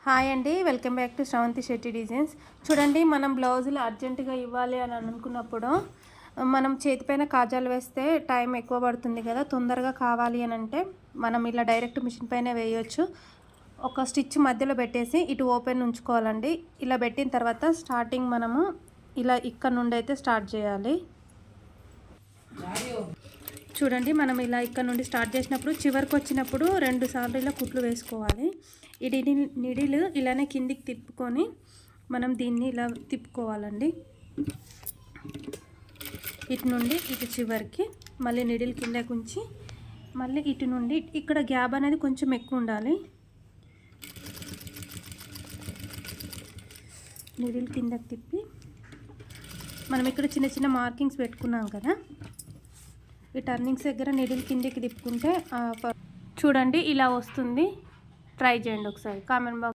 Hi అండి, welcome back to Sravanthi Shetty designs. చూడండి, మనం బ్లౌజులు అర్జెంటుగా ఇవ్వాలి అని అనుకున్నప్పుడు మనం చేతిపైన కాజాలు వేస్తే టైం ఎక్కువ పడుతుంది కదా. తొందరగా కావాలి అని అంటే మనం ఇలా డైరెక్ట్ మిషన్ పైన వేయొచ్చు. ఒక స్టిచ్ మధ్యలో పెట్టేసి ఇటు ఓపెన్ ఉంచుకోవాలండి. ఇలా పెట్టిన తర్వాత స్టార్టింగ్ మనము ఇలా ఇక్కడ నుండి అయితే స్టార్ట్ చేయాలి. చూడండి, మనం ఇలా ఇక్కడ నుండి స్టార్ట్ చేసినప్పుడు చివరికి వచ్చినప్పుడు 2 సార్లు ఇలా కుట్లు వేసుకోవాలి. ఈ నిడిలు ఇలానే కిందికి తిప్పుకొని మనం దీన్ని ఇలా తిప్పుకోవాలండి. ఇటు నుండి ఇటు చివరికి మళ్ళీ నిడిల్ కిందకి ఉంచి మళ్ళీ ఇటు నుండి ఇక్కడ గ్యాప్ అనేది కొంచెం ఎక్కువ ఉండాలి. నిడిల్ కిందకి తిప్పి మనం ఇక్కడ చిన్న చిన్న మార్కింగ్స్ పెట్టుకున్నాం కదా, ఈ టర్నింగ్స్ దగ్గర నిడిల్ కిందకి తిప్పుకుంటే చూడండి ఇలా వస్తుంది. ట్రై చేయండి ఒకసారి. Comment box